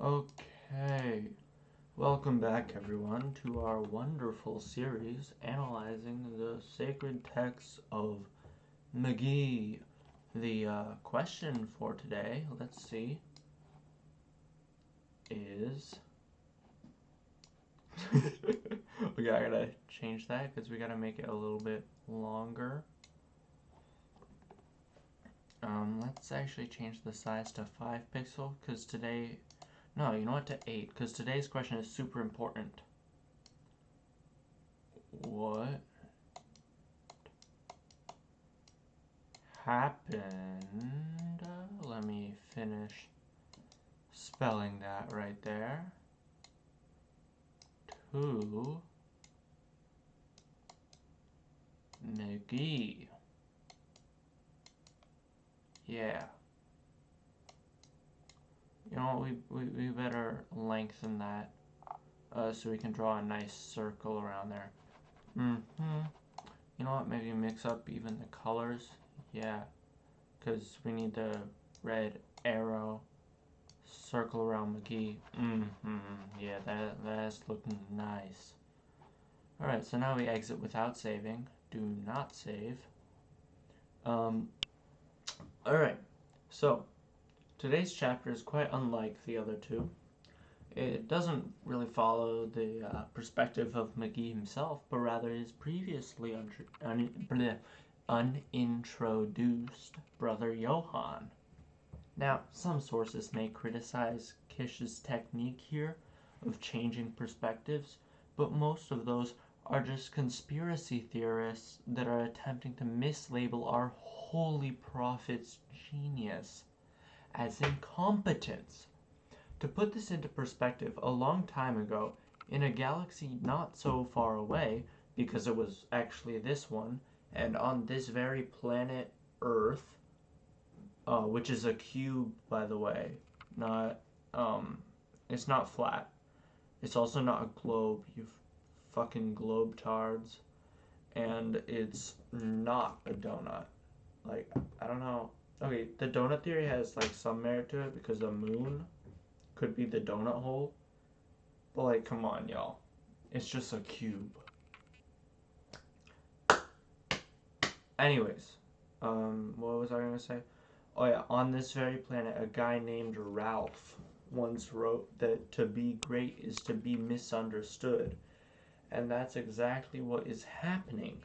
Okay, welcome back everyone to our wonderful series analyzing the sacred texts of Mcgee. The question for today, let's see, is... okay, I gotta change that because we gotta make it a little bit longer. Let's actually change the size to 5 pixel because today... No, you know what, to 8, because today's question is super important. What happened? Let me finish spelling that right there. To Mcgee. Yeah. You know what, we better lengthen that so we can draw a nice circle around there. You know what, maybe mix up even the colors. Yeah, because we need the red arrow circle around Mcgee. Yeah, that's looking nice. Alright, so now we exit without saving. Do not save. Alright, so today's chapter is quite unlike the other two. It doesn't really follow the perspective of Mcgee himself, but rather his previously unintroduced brother Johann. Now, some sources may criticize Kish's technique here of changing perspectives, but most of those are just conspiracy theorists that are attempting to mislabel our holy prophet's genius as incompetence. To put this into perspective, a long time ago, in a galaxy not so far away, because it was actually this one, and on this very planet Earth, which is a cube, by the way, not, it's not flat. It's also not a globe, you fucking globetards. And it's not a donut. Like, I don't know. Okay, the donut theory has, like, some merit to it because the moon could be the donut hole. But, like, come on, y'all. It's just a cube. Anyways, what was I gonna say? Oh yeah, on this very planet, a guy named Ralph once wrote that to be great is to be misunderstood. And that's exactly what is happening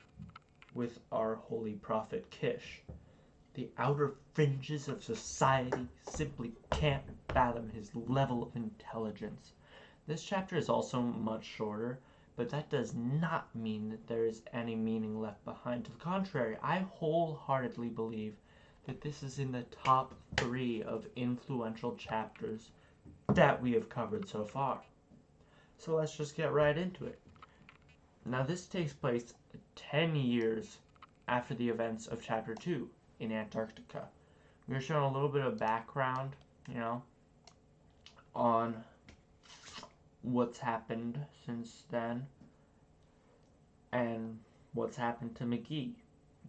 with our holy prophet Kish. The outer fringes of society simply can't fathom his level of intelligence. This chapter is also much shorter, but that does not mean that there is any meaning left behind. To the contrary, I wholeheartedly believe that this is in the top 3 of influential chapters that we have covered so far. So let's just get right into it. Now this takes place 10 years after the events of chapter 2 in Antarctica. We're showing a little bit of background, you know, on what's happened since then and what's happened to Mcgee.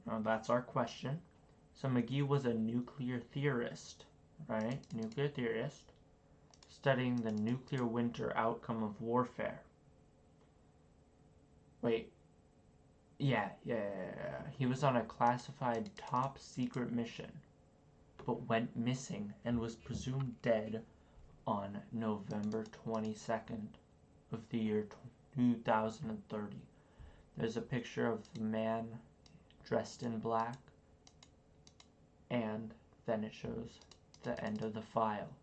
Now that's our question. So Mcgee was a nuclear theorist, right? Nuclear theorist, studying the nuclear winter outcome of warfare. Wait. Yeah. He was on a classified top secret mission, but went missing and was presumed dead on November 22nd of the year 2030. There's a picture of the man dressed in black, and then it shows the end of the file.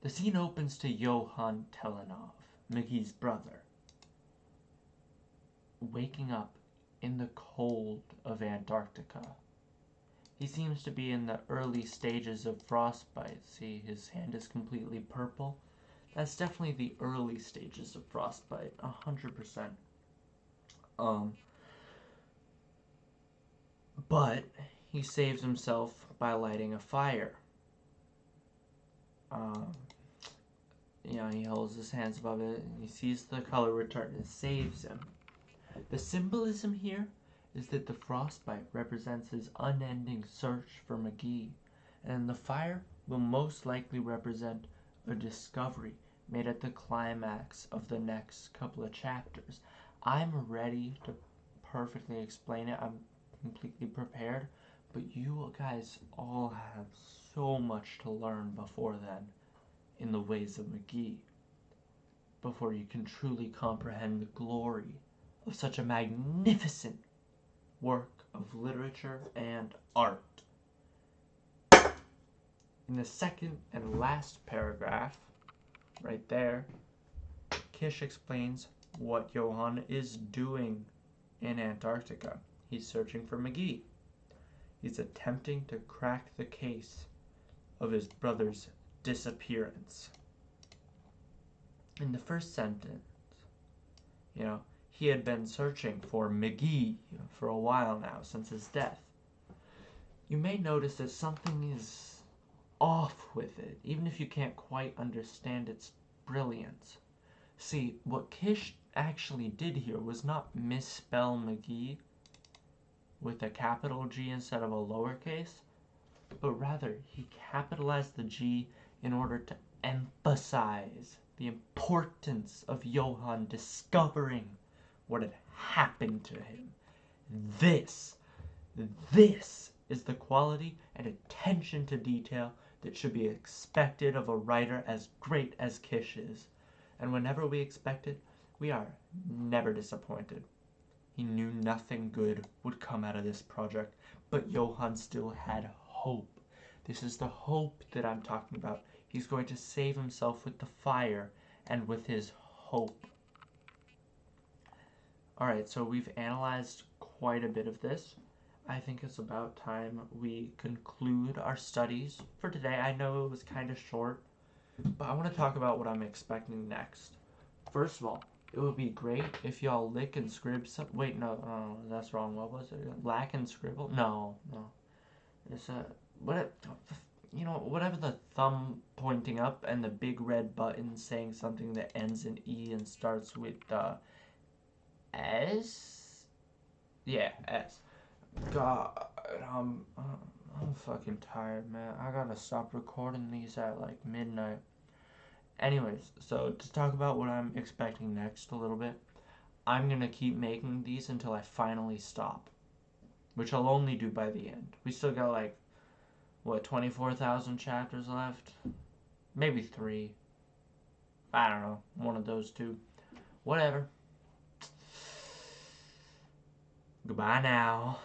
The scene opens to Johann Telenov, Mcgee's brother, waking up in the cold of Antarctica. He seems to be in the early stages of frostbite. See, his hand is completely purple. That's definitely the early stages of frostbite, 100%. But he saves himself by lighting a fire. You know, he holds his hands above it, and he sees the color return. It saves him. The symbolism here is that the frostbite represents his unending search for Mcgee, and the fire will most likely represent a discovery made at the climax of the next couple of chapters. I'm ready to perfectly explain it. I'm completely prepared, but you guys all have so much to learn before then in the ways of Mcgee, before you can truly comprehend the glory of such a magnificent work of literature and art. In the second and last paragraph, right there, Kish explains what Johann is doing in Antarctica. He's searching for Mcgee. He's attempting to crack the case of his brother's disappearance. In the first sentence, he had been searching for Mcgee for a while now, since his death. You may notice that something is off with it, even if you can't quite understand its brilliance. See, what Kish actually did here was not misspell Mcgee with a capital G instead of a lowercase, but rather he capitalized the G in order to emphasize the importance of Johann discovering what had happened to him. This is the quality and attention to detail that should be expected of a writer as great as Kish is. And whenever we expect it, we are never disappointed. He knew nothing good would come out of this project, but Johann still had hope. This is the hope that I'm talking about. He's going to save himself with the fire and with his hope. Alright, so we've analyzed quite a bit of this. I think it's about time we conclude our studies for today. I know it was kind of short, but I want to talk about what I'm expecting next. First of all, it would be great if y'all lick and scribble some. Wait, no, that's wrong. What was it? Lack and scribble? No. It's whatever the thumb pointing up and the big red button saying something that ends in E and starts with S. Yeah, S. God, I'm fucking tired, man. I gotta stop recording these at like midnight. Anyways, so to talk about what I'm expecting next a little bit, I'm gonna keep making these until I finally stop, which I'll only do by the end. We still got like, 24,000 chapters left? Maybe 3. I don't know, one of those two. Whatever. Goodbye now.